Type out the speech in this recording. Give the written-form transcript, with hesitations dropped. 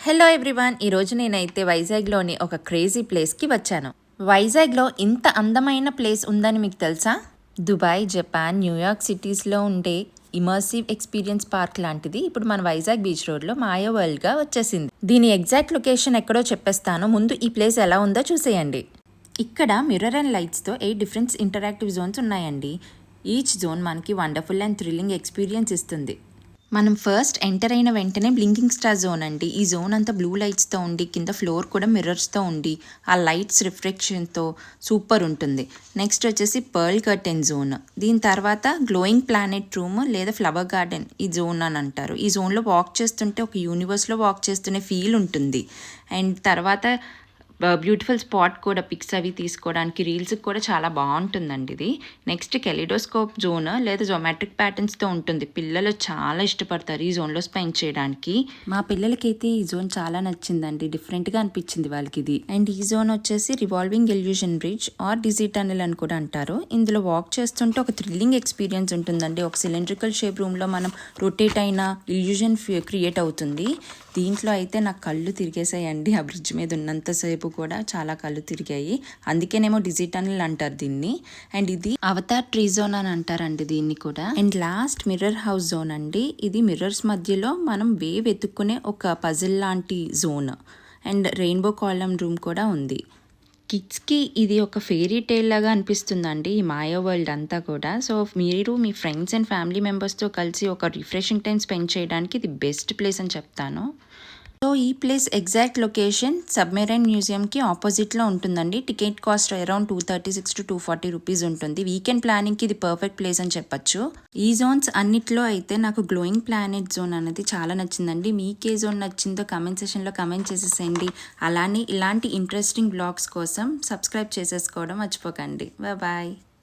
Hello everyone, ఈరోజు నేనైతే వైజాగ్లోని ఒక క్రేజీ ప్లేస్కి వచ్చాను. వైజాగ్లో ఇంత అందమైన ప్లేస్ ఉందని మీకు తెలుసా? దుబాయ్, జపాన్, న్యూయార్క్ సిటీస్లో ఉండే ఇమర్సివ్ ఎక్స్పీరియన్స్ పార్క్ లాంటిది ఇప్పుడు మన వైజాగ్ బీచ్ రోడ్లో మాయా వరల్డ్గా వచ్చేసింది. దీని ఎగ్జాక్ట్ లొకేషన్ ఎక్కడో చెప్పేస్తాను, ముందు ఈ ప్లేస్ ఎలా ఉందో చూసేయండి. ఇక్కడ మిర్రర్ అండ్ లైట్స్తో 8 డిఫరెంట్ ఇంటరాక్టివ్ జోన్స్ ఉన్నాయండి. ఈచ్ జోన్ మనకి వండర్ఫుల్ అండ్ థ్రిల్లింగ్ ఎక్స్పీరియన్స్ ఇస్తుంది. మనం ఫస్ట్ ఎంటర్ అయిన వెంటనే బ్లింకింగ్ స్టార్ జోన్ అండి. ఈ జోన్ అంతా బ్లూ లైట్స్తో ఉండి కింద ఫ్లోర్ కూడా మిర్రర్స్తో ఉండి ఆ లైట్స్ రిఫ్లెక్షన్తో సూపర్ ఉంటుంది. నెక్స్ట్ వచ్చేసి పర్ల్ కర్టెన్ జోన్. దీని తర్వాత గ్లోయింగ్ ప్లానెట్ రూమ్ లేదా ఫ్లవర్ గార్డెన్ ఈ జోన్ అని అంటారు. ఈ జోన్లో వాక్ చేస్తుంటే ఒక యూనివర్స్లో వాక్ చేస్తున్న ఫీల్ ఉంటుంది. అండ్ తర్వాత బ్యూటిఫుల్ స్పాట్ కూడా పిక్స్ అవి తీసుకోవడానికి రీల్స్కి కూడా చాలా బాగుంటుందండి ఇది. నెక్స్ట్ కెలిడోస్కోప్ జోన్ లేదా జోమెట్రిక్ ప్యాటర్న్స్తో ఉంటుంది. పిల్లలు చాలా ఇష్టపడతారు ఈ జోన్లో స్పెండ్ చేయడానికి. మా పిల్లలకైతే ఈ జోన్ చాలా నచ్చిందండి, డిఫరెంట్గా అనిపించింది వాళ్ళకి ఇది. అండ్ ఈ జోన్ వచ్చేసి revolving illusion bridge or dizzy tunnel అని కూడా అంటారు. ఇందులో వాక్ చేస్తుంటే ఒక థ్రిల్లింగ్ ఎక్స్పీరియన్స్ ఉంటుందండి. ఒక సిలిండ్రికల్ షేప్ రూమ్లో మనం రొటేట్ అయిన ఇల్యూషన్ క్రియేట్ అవుతుంది. దీంట్లో అయితే నాకు కళ్ళు తిరిగేసాయండి. ఆ బ్రిడ్జ్ మీద ఉన్నంతసేపు కూడా చాలా కళ్ళు తిరిగాయి. అందుకేనేమో డిజిటల్ అంటారు దీన్ని. అండ్ ఇది అవతార్ ట్రీ జోన్ అని అంటారండి దీన్ని కూడా. And last mirror house zone అండి. ఇది మిర్రర్స్ మధ్యలో మనం వేవ్ ఎత్తుక్కునే ఒక పజిల్ లాంటి zone. And rainbow column room కూడా ఉంది. కిడ్స్కి ఇది ఒక ఫెయిరీ టేల్ లాగా అనిపిస్తుందండి ఈ మాయా వరల్డ్ అంతా కూడా. సో మీరు మీ ఫ్రెండ్స్ అండ్ ఫ్యామిలీ మెంబర్స్తో కలిసి ఒక రిఫ్రెషింగ్ టైం స్పెండ్ చేయడానికి ఇది బెస్ట్ ప్లేస్ అని చెప్తాను. సో ఈ ప్లేస్ ఎగ్జాక్ట్ లొకేషన్ సబ్మెరైన్ మ్యూజియంకి ఆపోజిట్లో ఉంటుందండి. Ticket cost around 236 to 240 rupees ఉంటుంది. వీకెండ్ ప్లానింగ్కి ఇది పర్ఫెక్ట్ ప్లేస్ అని చెప్పొచ్చు. ఈ జోన్స్ అన్నిట్లో అయితే నాకు గ్లోయింగ్ ప్లానెట్ జోన్ అనేది చాలా నచ్చిందండి. మీకు ఏ జోన్ నచ్చిందో కమెంట్ సెషన్లో కమెంట్ చేసేసేయండి. అలానే ఇలాంటి ఇంట్రెస్టింగ్ బ్లాగ్స్ కోసం సబ్స్క్రైబ్ చేసేసుకోవడం మర్చిపోకండి. బాయ్.